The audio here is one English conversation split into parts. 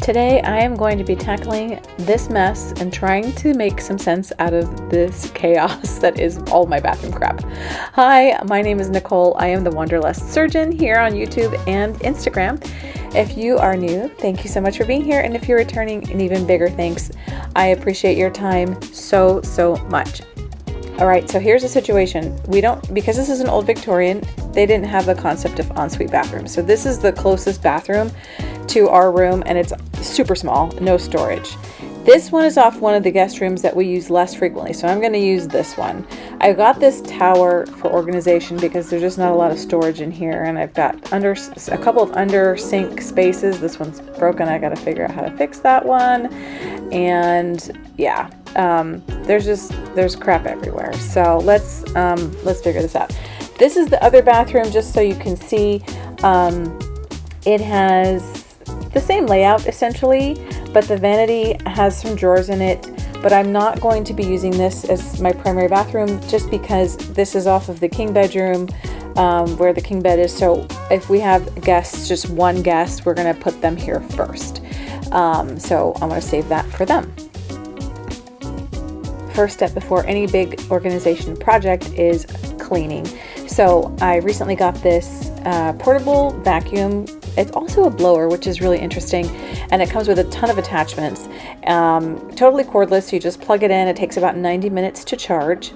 Today I am going to be tackling this mess and trying to make some sense out of this chaos that is all my bathroom crap. Hi, my name is Nicole. I am the Wanderlust Surgeon here on YouTube and Instagram. If you are new, thank you so much for being here. And if you're returning, an even bigger thanks. I appreciate your time so much. All right, so here's the situation. Because this is an old Victorian, they didn't have the concept of ensuite bathrooms. So this is the closest bathroom to our room, and it's super small, no storage. This one is off one of the guest rooms that we use less frequently, so I'm going to use this one. I got this tower for organization because there's just not a lot of storage in here, and I've got a couple of under sink spaces. This one's broken. I got to figure out how to fix that one, and yeah, there's crap everywhere. So let's figure this out. This is the other bathroom, just so you can see. It has the same layout essentially, but the vanity has some drawers in it. But I'm not going to be using this as my primary bathroom just because this is off of the king bedroom, where the king bed is. So if we have guests, just one guest, we're going to put them here first. So I'm going to save that for them. First step before any big organization project is cleaning. So I recently got this portable vacuum. It's also a blower, which is really interesting, and it comes with a ton of attachments. Totally cordless, so you just plug it in. It takes about 90 minutes to charge,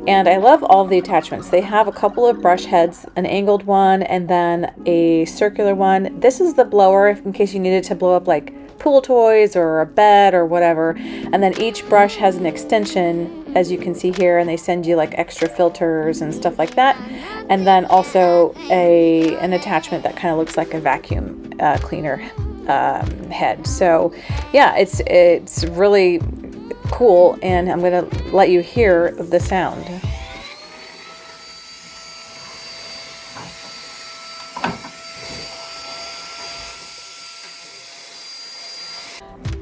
and I love all of the attachments. They have a couple of brush heads, an angled one, and then a circular one. This is the blower in case you needed to blow up like pool toys or a bed or whatever, and then each brush has an extension, as you can see here, and they send you like extra filters and stuff like that, and then also an attachment that kind of looks like a vacuum cleaner head. So yeah, it's really cool, and I'm gonna let you hear the sound.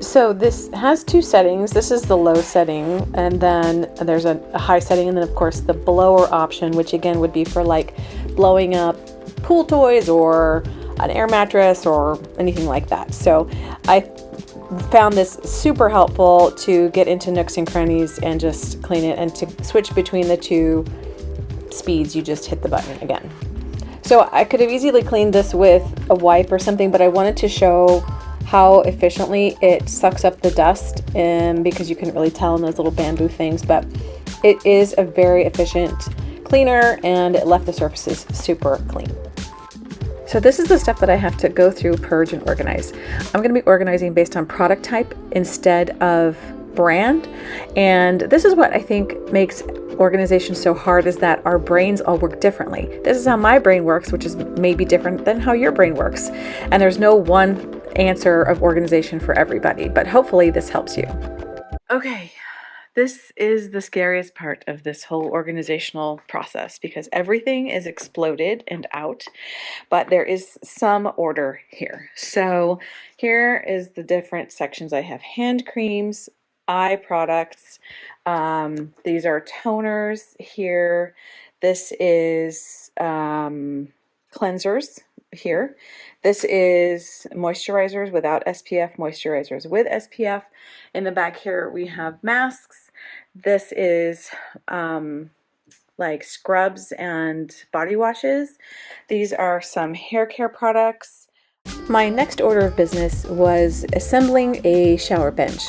So this has two settings. This is the low setting, and then there's a high setting, and then of course the blower option, which again would be for like blowing up pool toys or an air mattress or anything like that. So I found this super helpful to get into nooks and crannies and just clean it, and to switch between the two speeds, you just hit the button again. So I could have easily cleaned this with a wipe or something, but I wanted to show how efficiently it sucks up the dust, because you can really tell in those little bamboo things, but it is a very efficient cleaner, and it left the surfaces super clean. So this is the stuff that I have to go through, purge, and organize. I'm going to be organizing based on product type instead of brand, and this is what I think makes organization so hard, is that our brains all work differently. This is how my brain works, which is maybe different than how your brain works, and there's no one answer of organization for everybody, but hopefully this helps you. Okay, this is the scariest part of this whole organizational process, because everything is exploded and out, but there is some order here. So here is the different sections. I have hand creams, eye products, these are toners here, this is cleansers here, this is moisturizers without SPF, moisturizers with SPF. In the back here we have masks. This is like scrubs and body washes. These are some hair care products. My next order of business was assembling a shower bench.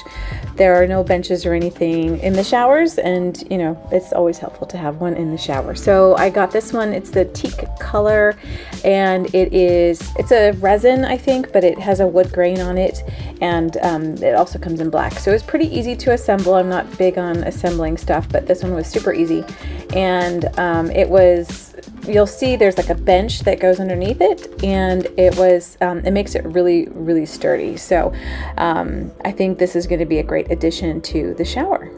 There are no benches or anything in the showers, and you know, it's always helpful to have one in the shower. So I got this one. It's the teak color, and it's a resin, I think, but it has a wood grain on it, and it also comes in black. So it's pretty easy to assemble. I'm not big on assembling stuff, but this one was super easy, and you'll see there's like a bench that goes underneath it, and it makes it really sturdy. So I think this is going to be a great addition to the shower.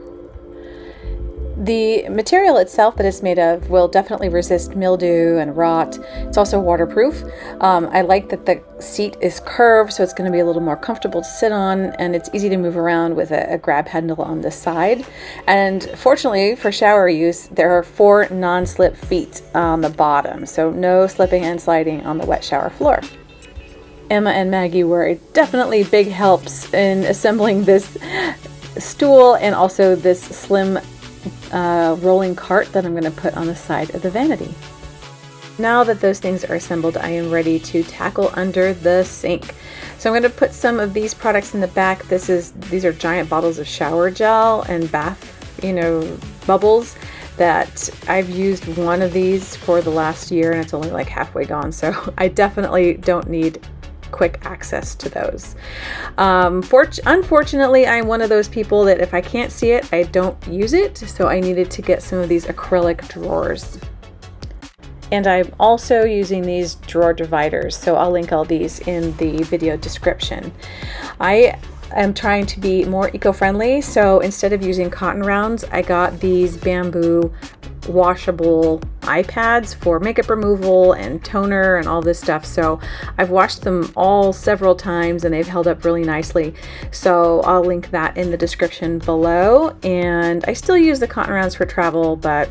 The material itself that it's made of will definitely resist mildew and rot. It's also waterproof. I like that the seat is curved, so it's going to be a little more comfortable to sit on, and it's easy to move around with a grab handle on the side. And fortunately for shower use, there are 4 non-slip feet on the bottom, so no slipping and sliding on the wet shower floor. Emma and Maggie were definitely big helps in assembling this stool and also this slim rolling cart that I'm going to put on the side of the vanity. Now that those things are assembled, I am ready to tackle under the sink. So I'm going to put some of these products in the back. These are giant bottles of shower gel and bath, bubbles that I've used one of these for the last year and it's only like halfway gone. So I definitely don't need quick access to those. Unfortunately, I'm one of those people that if I can't see it, I don't use it. So I needed to get some of these acrylic drawers. And I'm also using these drawer dividers, so I'll link all these in the video description. I am trying to be more eco-friendly, so instead of using cotton rounds, I got these bamboo washable iPads for makeup removal and toner and all this stuff. So I've washed them all several times and they've held up really nicely. So I'll link that in the description below. And I still use the cotton rounds for travel, but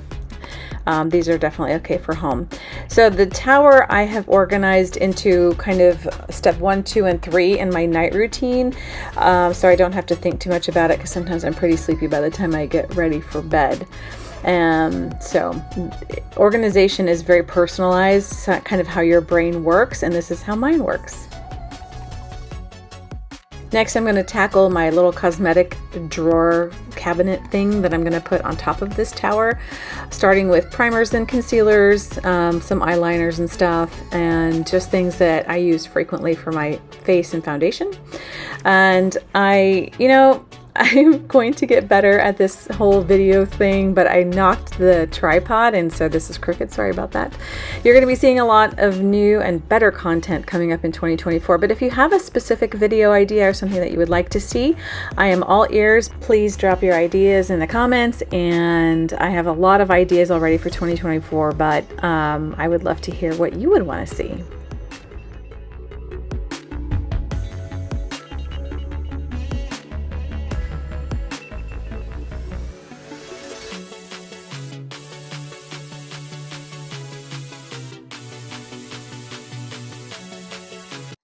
these are definitely okay for home. So the tower I have organized into kind of step 1, 2, and 3 in my night routine. So I don't have to think too much about it because sometimes I'm pretty sleepy by the time I get ready for bed. So organization is very personalized, kind of how your brain works, and this is how mine works. Next, I'm going to tackle my little cosmetic drawer cabinet thing that I'm going to put on top of this tower, starting with primers and concealers, some eyeliners and stuff, and just things that I use frequently for my face and foundation. And I'm going to get better at this whole video thing, but I knocked the tripod and so this is crooked. Sorry about that. You're going to be seeing a lot of new and better content coming up in 2024, but if you have a specific video idea or something that you would like to see, I am all ears. Please drop your ideas in the comments, and I have a lot of ideas already for 2024, but I would love to hear what you would want to see.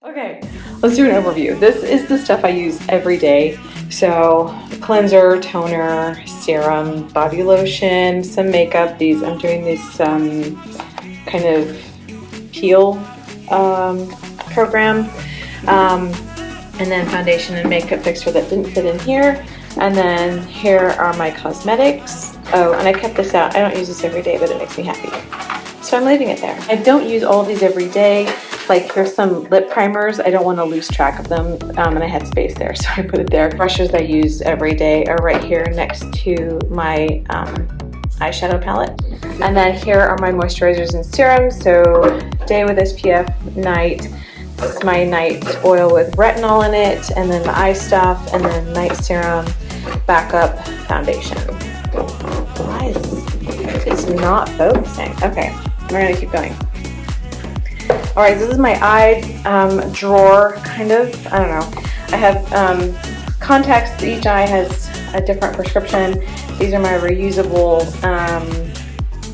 Okay, let's do an overview. This is the stuff I use every day. So cleanser, toner, serum, body lotion, some makeup. I'm doing this kind of peel program. And then foundation and makeup fixer that didn't fit in here. And then here are my cosmetics. Oh, and I kept this out. I don't use this every day, but it makes me happy. So I'm leaving it there. I don't use all of these every day. Like here's some lip primers. I don't want to lose track of them, and I had space there, so I put it there. Brushes I use every day are right here next to my eyeshadow palette. And then here are my moisturizers and serums. So day with SPF, night. This is my night oil with retinol in it, and then the eye stuff, and then night serum, backup foundation. Why is it's not focusing? Okay, we're gonna keep going. All right, this is my eye drawer, kind of. I don't know. I have contacts. Each eye has a different prescription. These are my reusable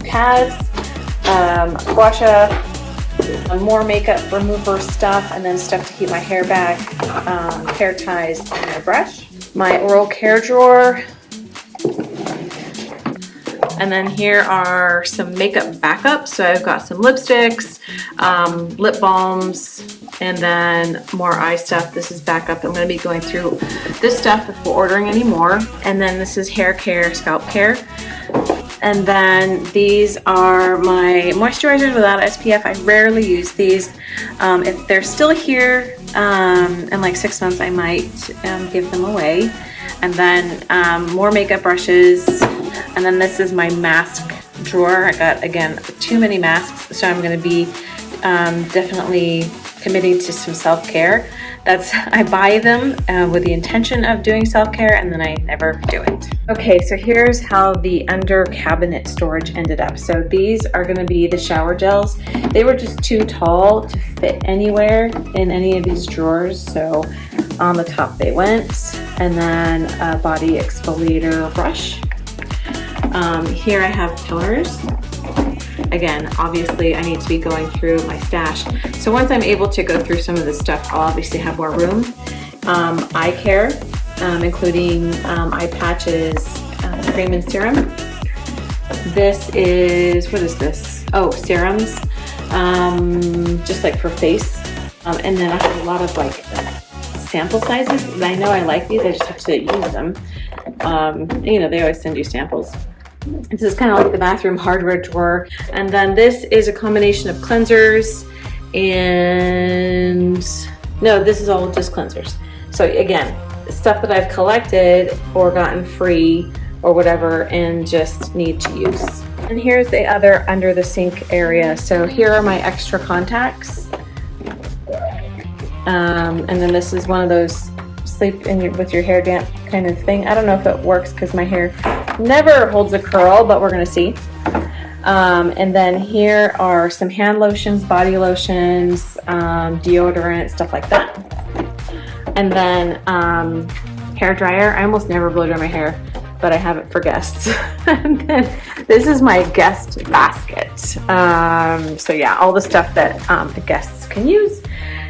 pads, gua sha, more makeup remover stuff, and then stuff to keep my hair back, hair ties, and my brush. My oral care drawer. And then here are some makeup backups. So I've got some lipsticks, lip balms, and then more eye stuff. This is backup. I'm going to be going through this stuff before ordering any more. And then this is hair care, scalp care. And then these are my moisturizers without SPF. I rarely use these. If they're still here in like 6 months, I might give them away. And then more makeup brushes. And then this is my mask drawer. I got, again, too many masks, so I'm going to be definitely committing to some self-care. I buy them with the intention of doing self-care, and then I never do it. Okay, so here's how the under cabinet storage ended up. So these are going to be the shower gels. They were just too tall to fit anywhere in any of these drawers, so on the top they went. And then a body exfoliator brush. Here I have toners, again, obviously I need to be going through my stash. So once I'm able to go through some of this stuff, I'll obviously have more room. Eye care, including eye patches, cream and serum. This is, what is this? Oh, serums, just like for face. And then I have a lot of like sample sizes. I know I like these, I just have to use them. You know, they always send you samples. This is kind of like the bathroom hardware drawer. And then this is a combination of cleansers and, no, this is all just cleansers. So again, stuff that I've collected or gotten free or whatever and just need to use. And here's the other under the sink area. So here are my extra contacts. And then this is one of those sleep with your hair damp kind of thing. I don't know if it works because my hair never holds a curl, but we're gonna see. And then here are some hand lotions, body lotions, deodorant, stuff like that. And then hair dryer. I almost never blow dry my hair, but I have it for guests. And then this is my guest basket. So yeah, all the stuff that the guests can use.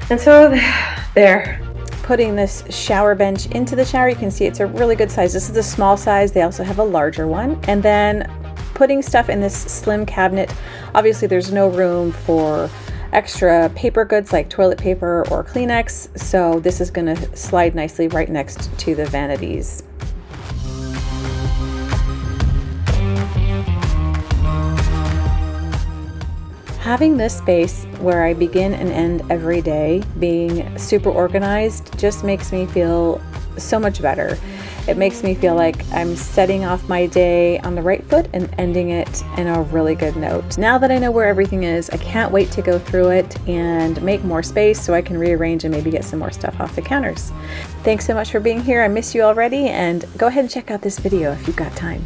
And so there. Putting this shower bench into the shower, you can see it's a really good size. This is the small size. They also have a larger one. And then putting stuff in this slim cabinet. Obviously there's no room for extra paper goods like toilet paper or Kleenex. So this is gonna slide nicely right next to the vanities. Having this space where I begin and end every day being super organized just makes me feel so much better. It makes me feel like I'm setting off my day on the right foot and ending it in a really good note. Now that I know where everything is, I can't wait to go through it and make more space so I can rearrange and maybe get some more stuff off the counters. Thanks so much for being here. I miss you already, and go ahead and check out this video if you've got time.